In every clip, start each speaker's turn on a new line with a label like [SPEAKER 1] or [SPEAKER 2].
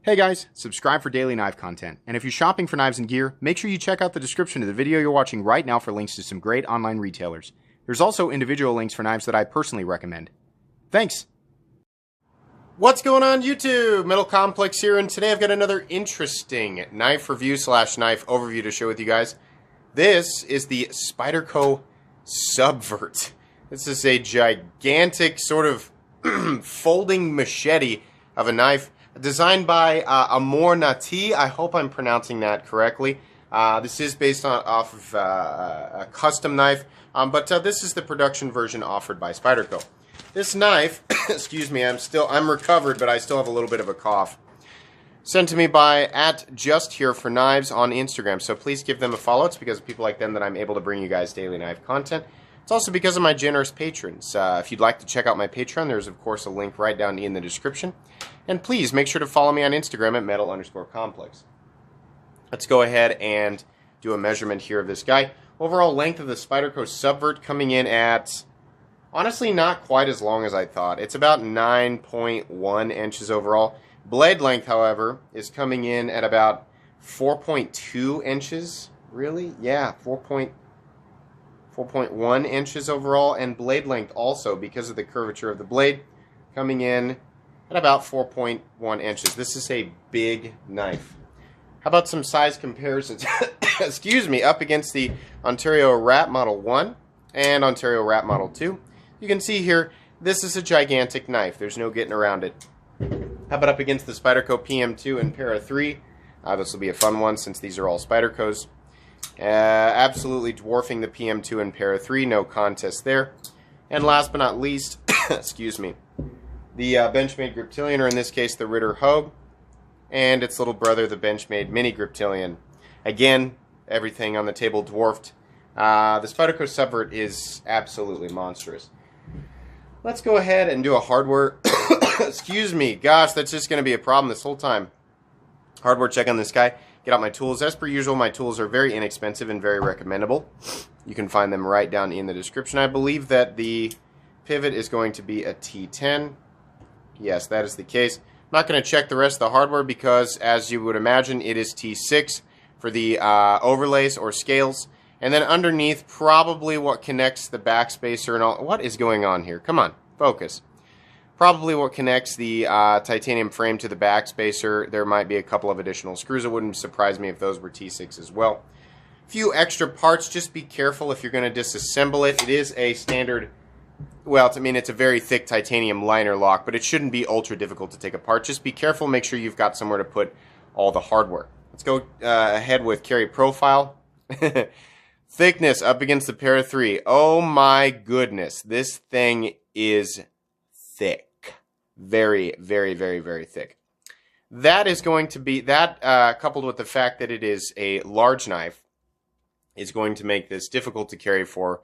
[SPEAKER 1] Hey guys, subscribe for daily knife content, and if you're shopping for knives and gear, make sure you check out the description of the video you're watching right now for links to some great online retailers. There's also individual links for knives that I personally recommend. Thanks!
[SPEAKER 2] What's going on YouTube? Metal Complex here, and today I've got another interesting knife review slash knife overview to share with you guys. This is the Spyderco Subvert. This is a gigantic sort of folding machete of a knife designed by Amor Nati. I hope I'm pronouncing that correctly. This is based off of a custom knife, but this is the production version offered by Spyderco. This knife, excuse me, I'm recovered, but I still have a little bit of a cough. Sent to me by @JustHereForKnives on Instagram, so please give them a follow. It's because of people like them that I'm able to bring you guys daily knife content. It's also because of my generous patrons. If you'd like to check out my Patreon, there's of course a link right down in the description. And please make sure to follow me on Instagram at metal_complex. Let's go ahead and do a measurement here of this guy. Overall length of the Spyderco Subvert coming in at, honestly, not quite as long as I thought. It's about 9.1 inches overall. Blade length, however, is coming in at about 4.2 inches. Really? Yeah, 4.1 inches overall, and blade length also, because of the curvature of the blade, coming in at about 4.1 inches. This is a big knife. How about some size comparisons? Excuse me, up against the Ontario Rat Model 1 and Ontario Rat Model 2. You can see here, this is a gigantic knife. There's no getting around it. How about up against the Spyderco PM2 and Para 3? This will be a fun one since these are all Spydercos. Absolutely dwarfing the PM2 and Para 3, no contest there. And last but not least, excuse me, the Benchmade Griptilian, or in this case the Ritter Hogue, and its little brother, the Benchmade Mini Griptilian. Again, everything on the table dwarfed. The Spyderco Subvert is absolutely monstrous. Let's go ahead and do a hardware, excuse me, gosh, that's just going to be a problem this whole time. Hardware check on this guy. Get out my tools. As per usual, my tools are very inexpensive and very recommendable. You can find them right down in the description. I believe that the pivot is going to be a T10. Yes, that is the case. I'm not going to check the rest of the hardware because, as you would imagine, it is T6 for the overlays or scales. And then underneath, probably what connects the backspacer and all. What is going on here? Come on, focus. Probably what connects the titanium frame to the backspacer. There might be a couple of additional screws. It wouldn't surprise me if those were T6 as well. A few extra parts. Just be careful if you're going to disassemble it. It is a standard, well, it's a very thick titanium liner lock, but it shouldn't be ultra difficult to take apart. Just be careful. Make sure you've got somewhere to put all the hardware. Let's go ahead with carry profile. Thickness up against the Para 3. Oh my goodness. This thing is thick. Very, very, very, very thick. That is going to be, coupled with the fact that it is a large knife, is going to make this difficult to carry for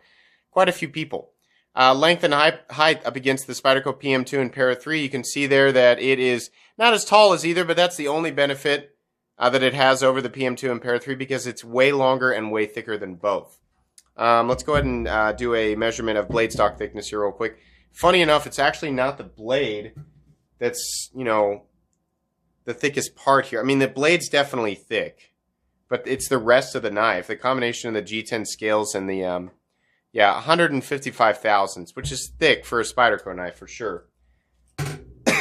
[SPEAKER 2] quite a few people. Length and height up against the Spyderco PM2 and Para 3, you can see there that it is not as tall as either, but that's the only benefit that it has over the PM2 and Para 3 because it's way longer and way thicker than both. Let's go ahead and do a measurement of blade stock thickness here real quick. Funny enough, it's actually not the blade that's, the thickest part here. I mean, the blade's definitely thick, but it's the rest of the knife. The combination of the G10 scales and the, 155 thousandths, which is thick for a Spyderco knife for sure.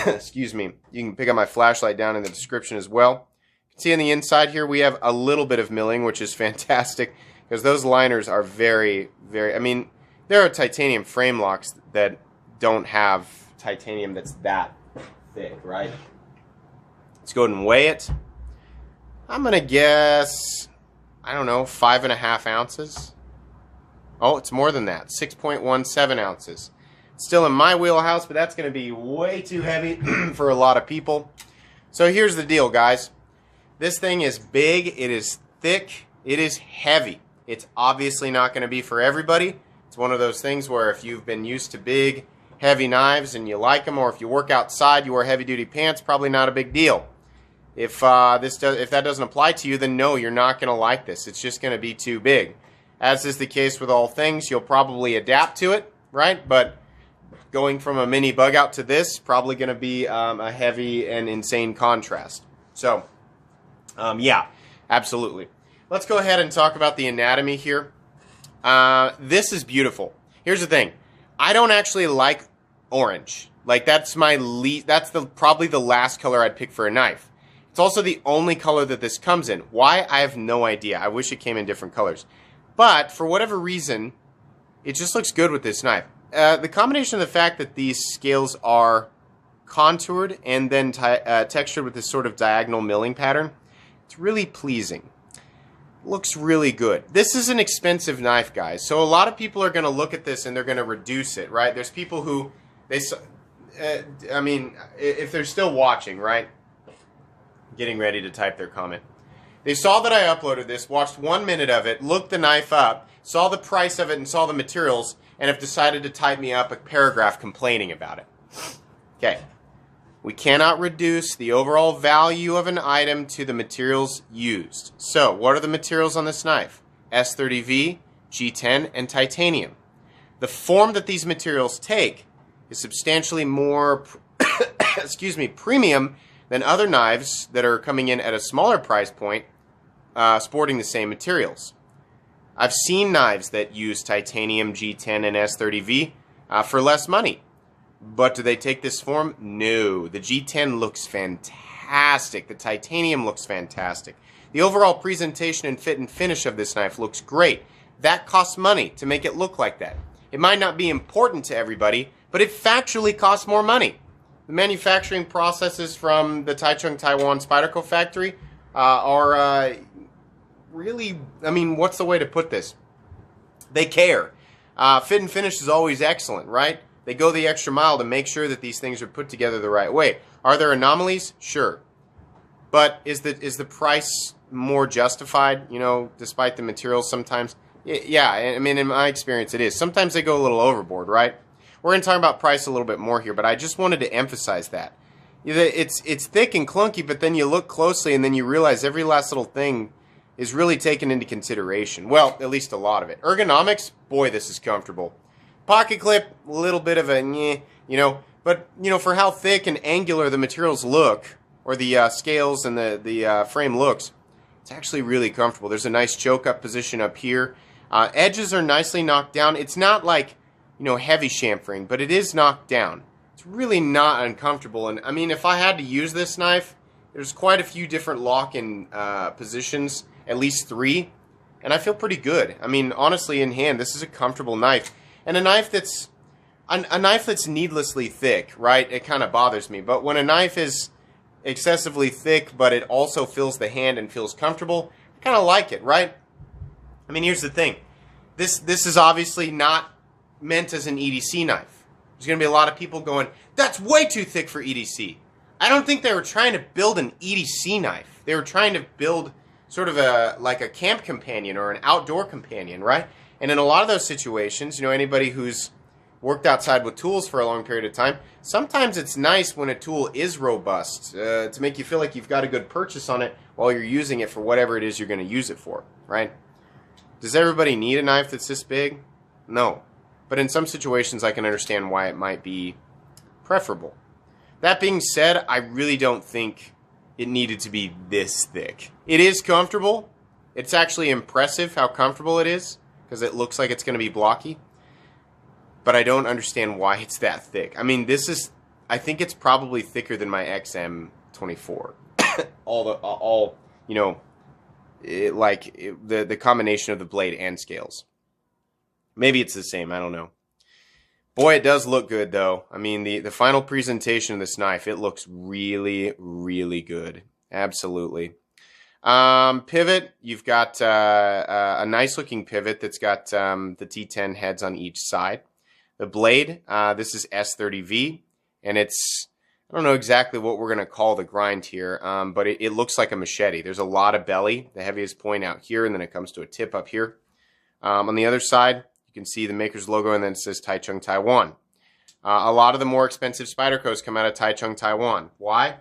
[SPEAKER 2] Excuse me. You can pick up my flashlight down in the description as well. You can see on the inside here we have a little bit of milling, which is fantastic because those liners are very, very, there are titanium frame locks that don't have titanium that's that thick, right? Let's go ahead and weigh it. I'm going to guess, 5.5 ounces. Oh, it's more than that, 6.17 ounces. Still in my wheelhouse, but that's going to be way too heavy for a lot of people. So here's the deal, guys. This thing is big, it is thick, it is heavy. It's obviously not going to be for everybody. It's one of those things where if you've been used to big, heavy knives and you like them, or if you work outside, you wear heavy-duty pants, probably not a big deal. If that doesn't apply to you, then no, you're not going to like this. It's just going to be too big. As is the case with all things, you'll probably adapt to it, right? But going from a mini bug out to this, probably going to be a heavy and insane contrast. So, yeah, absolutely. Let's go ahead and talk about the anatomy here. This is beautiful. Here's the thing. I don't actually like orange. Like, that's probably the last color I'd pick for a knife. It's also the only color that this comes in. Why? I have no idea. I wish it came in different colors. But, for whatever reason, it just looks good with this knife. The combination of the fact that these scales are contoured and then textured with this sort of diagonal milling pattern, it's really pleasing. Looks really good. This is an expensive knife, guys. So a lot of people are going to look at this and they're going to reduce it, right? There's people who, I mean, if they're still watching, right? Getting ready to type their comment. They saw that I uploaded this, watched 1 minute of it, looked the knife up, saw the price of it and saw the materials, and have decided to type me up a paragraph complaining about it. Okay. We cannot reduce the overall value of an item to the materials used. So, what are the materials on this knife? S30V, G10, and titanium. The form that these materials take is substantially more premium than other knives that are coming in at a smaller price point sporting the same materials. I've seen knives that use titanium, G10, and S30V for less money. But do they take this form? No. The G10 looks fantastic. The titanium looks fantastic. The overall presentation and fit and finish of this knife looks great. That costs money to make it look like that. It might not be important to everybody, but it factually costs more money. The manufacturing processes from the Taichung, Taiwan Spyderco factory are really, I mean, what's the way to put this? They care. Fit and finish is always excellent, right? They go the extra mile to make sure that these things are put together the right way. Are there anomalies? Sure. But is the price more justified, you know, despite the materials sometimes? Yeah, I mean, in my experience it is. Sometimes they go a little overboard, right? We're going to talk about price a little bit more here, but I just wanted to emphasize that. It's thick and clunky, but then you look closely and then you realize every last little thing is really taken into consideration. Well, at least a lot of it. Ergonomics, boy, this is comfortable. Pocket clip, a little bit of a nyeh, you know, but, you know, for how thick and angular the materials look, or the scales and the frame looks, it's actually really comfortable. There's a nice choke-up position up here. Edges are nicely knocked down. It's not like, you know, heavy chamfering, but it is knocked down. It's really not uncomfortable, and I mean, if I had to use this knife, there's quite a few different lock-in positions, at least 3, and I feel pretty good. I mean, honestly, in hand, this is a comfortable knife. And a knife that's needlessly thick, right? It kind of bothers me. But when a knife is excessively thick, but it also fills the hand and feels comfortable, I kind of like it, right? I mean, here's the thing. This is obviously not meant as an EDC knife. There's going to be a lot of people going, that's way too thick for EDC. I don't think they were trying to build an EDC knife. They were trying to build sort of like a camp companion or an outdoor companion, right? And in a lot of those situations, you know, anybody who's worked outside with tools for a long period of time, sometimes it's nice when a tool is robust to make you feel like you've got a good purchase on it while you're using it for whatever it is you're going to use it for, right? Does everybody need a knife that's this big? No. But in some situations, I can understand why it might be preferable. That being said, I really don't think it needed to be this thick. It is comfortable. It's actually impressive how comfortable it is, because it looks like it's going to be blocky. But I don't understand why it's that thick. I mean, I think it's probably thicker than my XM24. You know, the combination of the blade and scales. Maybe it's the same, I don't know. Boy, it does look good, though. I mean, the final presentation of this knife, it looks really, really good. Absolutely. Pivot, you've got a nice-looking pivot that's got the T10 heads on each side. The blade, this is S30V, and it's, I don't know exactly what we're going to call the grind here, but it looks like a machete. There's a lot of belly, the heaviest point out here, and then it comes to a tip up here. On the other side, you can see the maker's logo, and then it says Taichung, Taiwan. A lot of the more expensive Spydercos come out of Taichung, Taiwan. Why?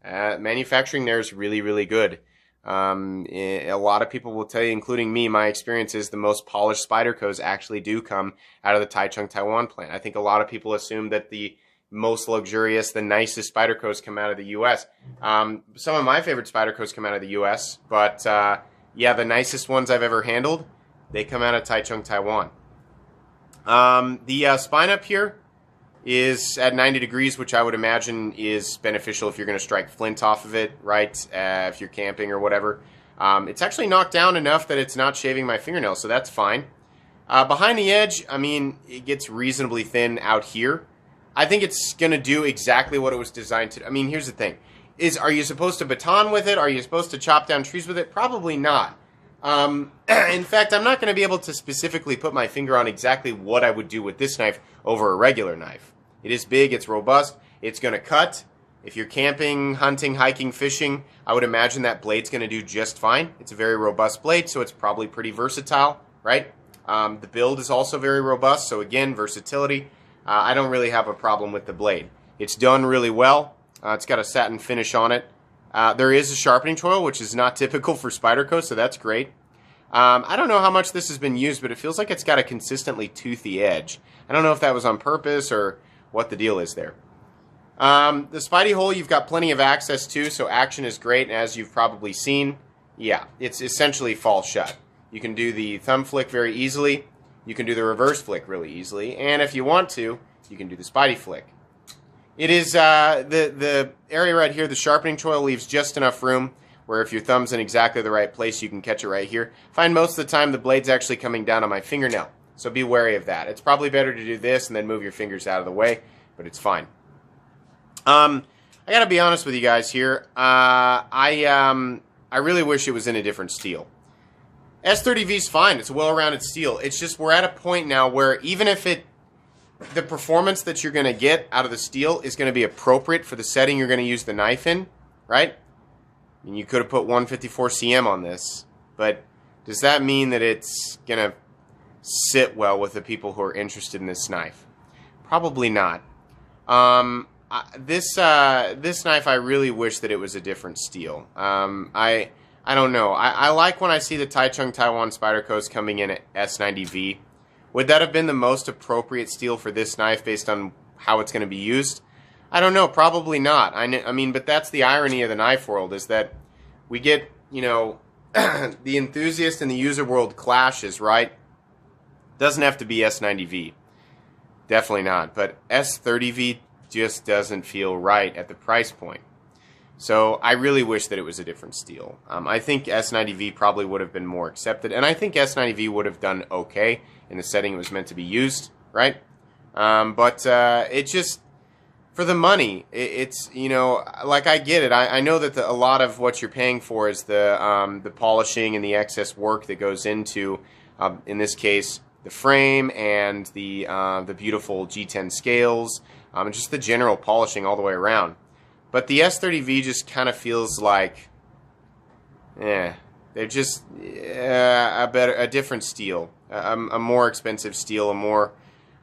[SPEAKER 2] Manufacturing there is really, really good. A lot of people will tell you, including me, my experience is the most polished Spydercos actually do come out of the Taichung, Taiwan plant. I think a lot of people assume that the most luxurious, the nicest Spydercos come out of the U.S. Some of my favorite Spydercos come out of the U.S., but yeah, the nicest ones I've ever handled, they come out of Taichung, Taiwan. The spine up here is at 90 degrees, which I would imagine is beneficial if you're going to strike flint off of it, right? If you're camping or whatever. It's actually knocked down enough that it's not shaving my fingernails, so that's fine. Behind the edge, I mean, it gets reasonably thin out here. I think it's going to do exactly what it was designed to. I mean, here's the thing. Are you supposed to baton with it? Are you supposed to chop down trees with it? Probably not. In fact, I'm not going to be able to specifically put my finger on exactly what I would do with this knife over a regular knife. It is big, it's robust, it's going to cut. If you're camping, hunting, hiking, fishing, I would imagine that blade's going to do just fine. It's a very robust blade, so it's probably pretty versatile, right? The build is also very robust, so again, versatility. I don't really have a problem with the blade. It's done really well. It's got a satin finish on it. There is a sharpening choil, which is not typical for Spyderco, so that's great. I don't know how much this has been used, but it feels like it's got a consistently toothy edge. I don't know if that was on purpose or what the deal is there. The Spidey hole you've got plenty of access to, so action is great, and as you've probably seen, yeah, it's essentially fall shut. You can do the thumb flick very easily, you can do the reverse flick really easily, and if you want to, you can do the Spidey flick. It is, the area right here, the sharpening choil leaves just enough room where if your thumb's in exactly the right place, you can catch it right here. I find most of the time the blade's actually coming down on my fingernail, so be wary of that. It's probably better to do this and then move your fingers out of the way, but it's fine. I gotta be honest with you guys here. I really wish it was in a different steel. S30V is fine. It's a well-rounded steel. It's just we're at a point now where even if the performance that you're going to get out of the steel is going to be appropriate for the setting you're going to use the knife in, right? I mean, you could have put 154 cm on this, but does that mean that it's going to sit well with the people who are interested in this knife? Probably not. This knife, I really wish that it was a different steel. I don't know. I like when I see the Taichung Taiwan Spydercos coming in at S90V. Would that have been the most appropriate steel for this knife based on how it's going to be used? I don't know. Probably not. I mean, but that's the irony of the knife world, is that we get, you know, the enthusiast and the user world clashes, right? Doesn't have to be S90V. Definitely not. But S30V just doesn't feel right at the price point. So I really wish that it was a different steel. I think S90V probably would have been more accepted, and I think S90V would have done okay in the setting it was meant to be used, right? But it just, for the money, it's, you know, like I get it. I know that a lot of what you're paying for is the polishing and the excess work that goes into, in this case, the frame and the beautiful G10 scales, and just the general polishing all the way around. But the S30V just kind of feels like, they're just a different steel, a more expensive steel, a more,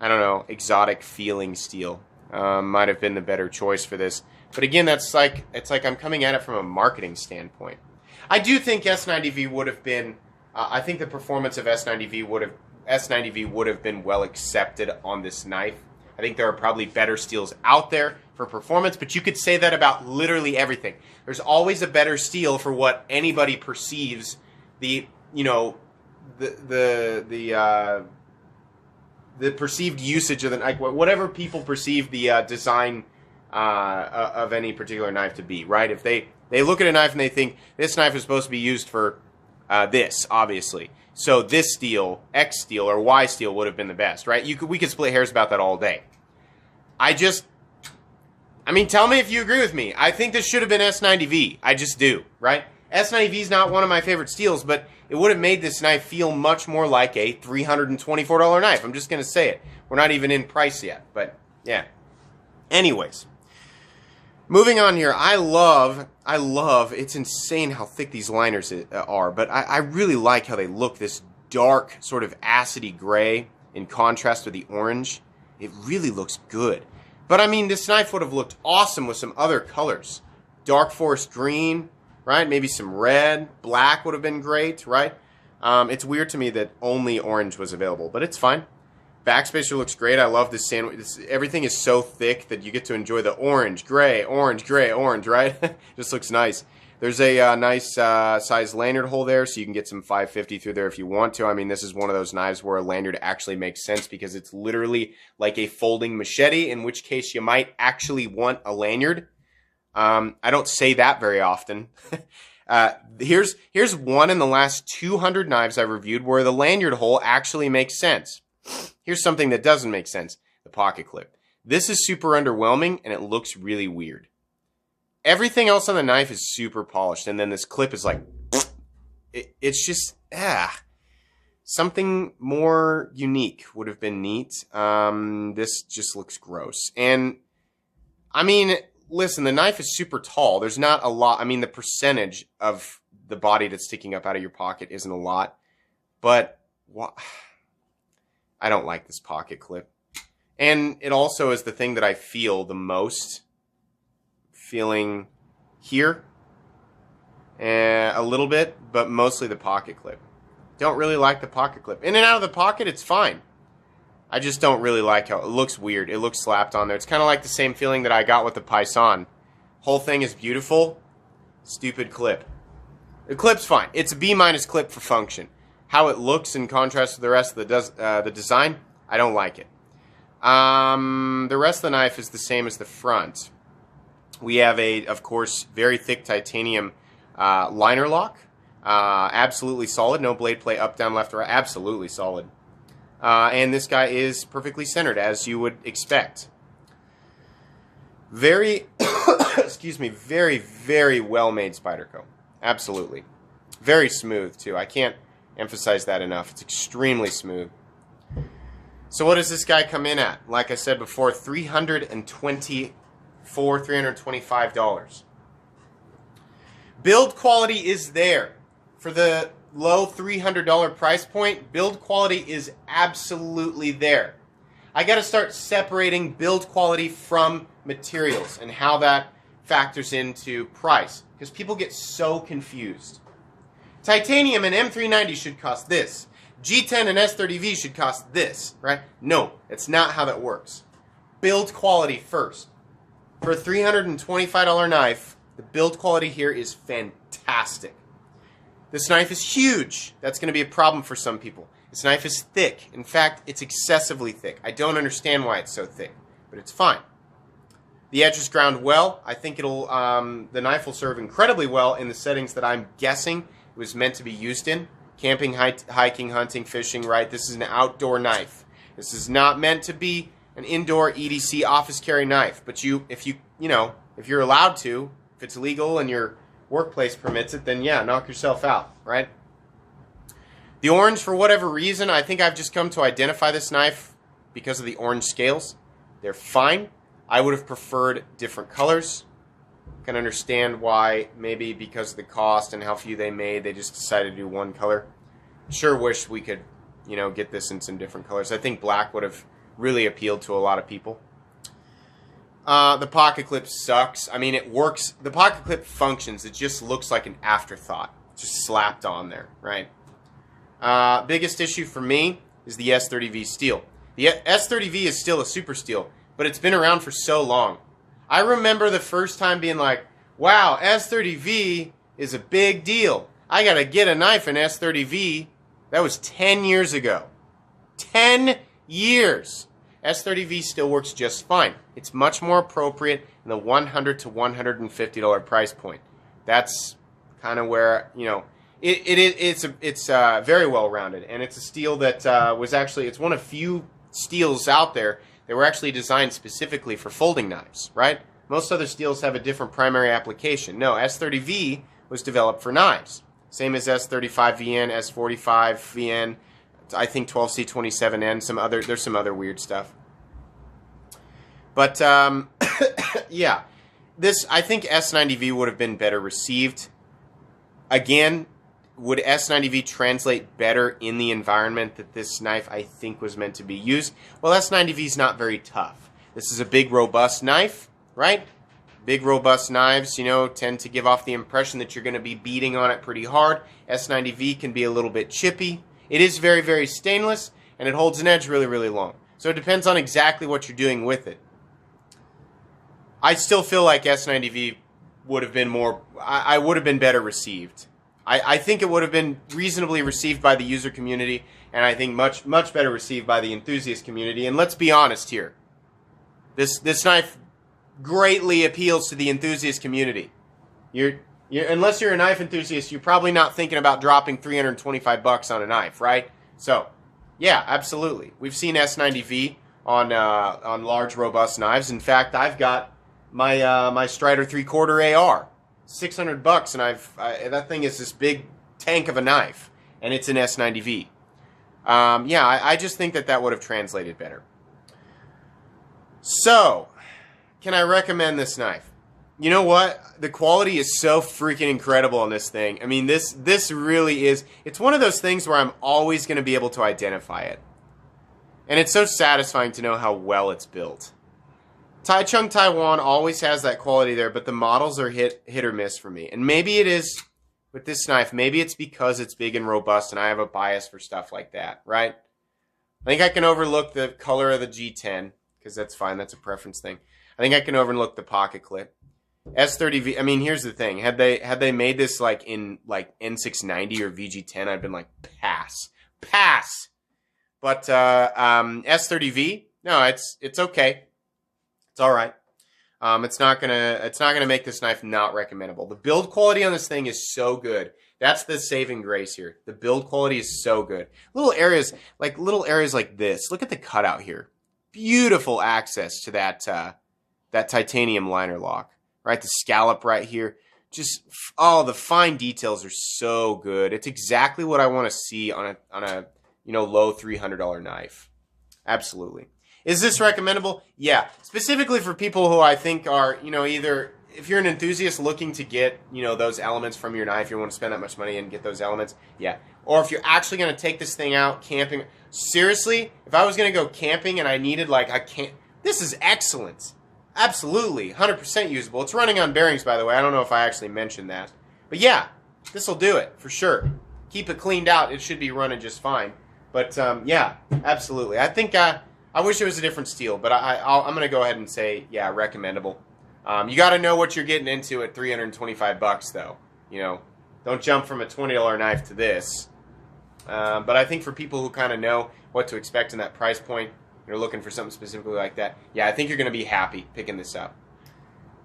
[SPEAKER 2] I don't know, exotic feeling steel. Might have been the better choice for this. But again, it's like I'm coming at it from a marketing standpoint. I do think S90V would have been, I think the performance of S90V would have been well accepted on this knife. I think there are probably better steels out there for performance, but you could say that about literally everything. There's always a better steel for what anybody perceives the perceived usage of the knife, whatever people perceive the design of any particular knife to be, right? If they look at a knife and they think this knife is supposed to be used for this, obviously. So this steel, X steel, or Y steel would have been the best, right? We could split hairs about that all day. I mean, tell me if you agree with me. I think this should have been S90V. I just do, right? S90V is not one of my favorite steels, but it would have made this knife feel much more like a $324 knife. I'm just going to say it. We're not even in price yet, but yeah. Anyways, moving on here. I love, it's insane how thick these liners are, but I really like how they look, this dark sort of acidy gray in contrast with the orange. It really looks good. But I mean, this knife would have looked awesome with some other colors. Dark forest green, right? Maybe some red, black would have been great, right? It's weird to me that only orange was available, but it's fine. Backspacer looks great. I love this sandwich. Everything is so thick that you get to enjoy the orange, gray, orange, right? Just looks nice. There's a nice size lanyard hole there, so you can get some 550 through there if you want to. I mean, this is one of those knives where a lanyard actually makes sense because it's literally like a folding machete, in which case you might actually want a lanyard. I don't say that very often. Here's one in the last 200 knives I've reviewed where the lanyard hole actually makes sense. Here's something that doesn't make sense, the pocket clip. This is super underwhelming, and it looks really weird. Everything else on the knife is super polished, and then this clip is like, it's just, something more unique would have been neat. This just looks gross. And, I mean, listen, the knife is super tall. There's not a lot. I mean, the percentage of the body that's sticking up out of your pocket isn't a lot, but I don't like this pocket clip. And it also is the thing that I feel the most. Feeling here a little bit, but mostly the pocket clip. Don't really like the pocket clip. In and out of the pocket, it's fine. I just don't really like how it looks weird. It looks slapped on there. It's kind of like the same feeling that I got with the Python. Whole thing is beautiful. Stupid clip. The clip's fine. It's a B- clip for function. How it looks in contrast to the rest of the design, I don't like it. The rest of the knife is the same as the front. We have of course, very thick titanium liner lock. Absolutely solid. No blade play up, down, left, or right. Absolutely solid. And this guy is perfectly centered, as you would expect. Very, excuse me, very, very well-made Spyderco. Absolutely. Very smooth, too. I can't emphasize that enough. It's extremely smooth. So what does this guy come in at? Like I said before, $325. Build quality is there. For the low $300 price point, build quality is absolutely there. I got to start separating build quality from materials and how that factors into price, because people get so confused. Titanium and M390 should cost this. G10 and S30V should cost this, right? No, it's not how that works. Build quality first. For a $325 knife, the build quality here is fantastic. This knife is huge. That's going to be a problem for some people. This knife is thick. In fact, it's excessively thick. I don't understand why it's so thick, but it's fine. The edge is ground well. I think the knife will serve incredibly well in the settings that I'm guessing it was meant to be used in. Camping, hiking, hunting, fishing, right? This is an outdoor knife. This is not meant to be an indoor EDC office carry knife. But if you're allowed to, if it's legal and your workplace permits it, then yeah, knock yourself out, right? The orange, for whatever reason, I think I've just come to identify this knife because of the orange scales. They're fine. I would have preferred different colors. Can understand why, maybe because of the cost and how few they made, they just decided to do one color. Sure wish we could, get this in some different colors. I think black would have really appealed to a lot of people. The pocket clip sucks. I mean, it works. The pocket clip functions. It just looks like an afterthought. Just slapped on there, right? Biggest issue for me is the S30V steel. The S30V is still a super steel, but it's been around for so long. I remember the first time being like, wow, S30V is a big deal. I got to get a knife in S30V. That was 10 years ago. 10 years. S30V still works just fine. It's much more appropriate in the $100 to $150 price point. That's kind of where, it's very well rounded, and it's a steel that it's one of few steels out there that were actually designed specifically for folding knives, right? Most other steels have a different primary application. No, S30V was developed for knives. Same as S35VN, S45VN, I think 12C27N, there's some other weird stuff. But, yeah, I think S90V would have been better received. Again, would S90V translate better in the environment that this knife, I think, was meant to be used? Well, S90V is not very tough. This is a big, robust knife, right? Big, robust knives, tend to give off the impression that you're going to be beating on it pretty hard. S90V can be a little bit chippy. It is very, very stainless. and it holds an edge really, really long. So it depends on exactly what you're doing with it. I still feel like S90V would have been more, I would have been better received. I think it would have been reasonably received by the user community, and I think much, much better received by the enthusiast community. And let's be honest here. This knife greatly appeals to the enthusiast community. Unless you're a knife enthusiast, you're probably not thinking about dropping $325 on a knife, right? So, yeah, absolutely. We've seen S90V on large, robust knives. In fact, I've got my Strider 3/4 AR, $600, and that thing is this big tank of a knife, and it's an S90V. Yeah, I just think that would have translated better. So, can I recommend this knife? You know what? The quality is so freaking incredible on this thing. I mean, this really is. It's one of those things where I'm always going to be able to identify it. And it's so satisfying to know how well it's built. Taichung Taiwan always has that quality there, but the models are hit or miss for me. And maybe it is with this knife. Maybe it's because it's big and robust and I have a bias for stuff like that, right? I think I can overlook the color of the G10, because that's fine. That's a preference thing. I think I can overlook the pocket clip. S30V, I mean, here's the thing. Had they made this like in like N690 or VG10, I'd been like, pass. But S30V, no, it's okay. It's all right. It's not gonna make this knife not recommendable. The build quality on this thing is so good. That's the saving grace here. The build quality is so good. Little areas like this. Look at the cutout here. Beautiful access to that titanium liner lock. Right, the scallop right here. Just the fine details are so good. It's exactly what I want to see on a low $300 knife. Absolutely. Is this recommendable? Yeah, specifically for people who I think are either, if you're an enthusiast looking to get those elements from your knife, you want to spend that much money and get those elements. Yeah, or if you're actually going to take this thing out camping. Seriously, if I was going to go camping and I needed this is excellent. Absolutely, 100% usable. It's running on bearings, by the way. I don't know if I actually mentioned that. But yeah, this will do it, for sure. Keep it cleaned out. It should be running just fine. But yeah, absolutely. I think I wish it was a different steel, but I'm going to go ahead and say, yeah, recommendable. You got to know what you're getting into at $325, though. Don't jump from a $20 knife to this. But I think for people who kind of know what to expect in that price point, you're looking for something specifically like that, yeah, I think you're going to be happy picking this up.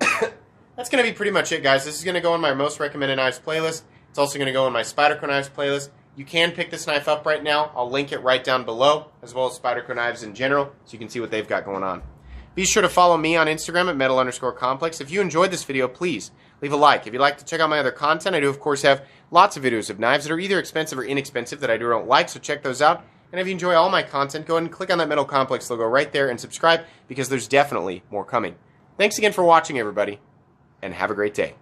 [SPEAKER 2] That's going to be pretty much it, guys. This is going to go on my most recommended knives playlist. It's also going to go on my Spyderco knives playlist. You can pick this knife up right now. I'll link it right down below, as well as Spyderco knives in general, so you can see what they've got going on. Be sure to follow me on Instagram at metal_complex. If you enjoyed this video, please leave a like. If you'd like to check out my other content, I do, of course, have lots of videos of knives that are either expensive or inexpensive that I do or don't like, so check those out. And if you enjoy all my content, go ahead and click on that Metal Complex logo right there and subscribe, because there's definitely more coming. Thanks again for watching, everybody, and have a great day.